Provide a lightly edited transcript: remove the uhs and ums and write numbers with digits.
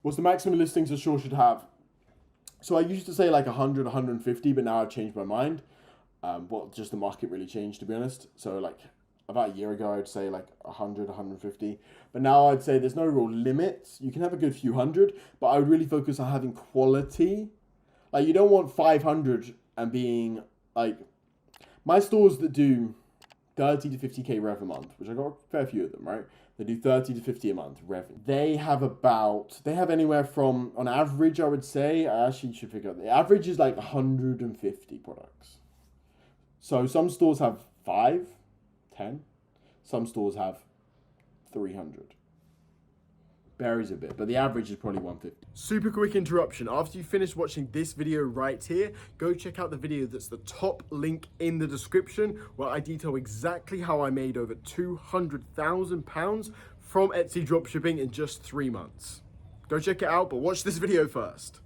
What's the maximum listings a store should have? So I used to say like 100, 150, but now I've changed my mind. Well, just the market really changed, to be honest. So like about a year ago, I'd say like 100, 150. But now I'd say there's no real limits. You can have a good few hundred, but I would really focus on having quality. Like you don't want 500 and being like my stores that do 30 to 50k rev a month, which I got a fair few of them, right? They do 30 to 50 a month rev. They have anywhere from, on average, I would say, I actually should figure out, the average is like 150 products. So some stores have 5, 10. Some stores have 300. Varies a bit, but the average is probably 150. Super quick interruption. After you finish watching this video right here, go check out the video that's the top link in the description, where I detail exactly how I made over £200,000 from Etsy dropshipping in just 3 months. Go check it out, but watch this video first.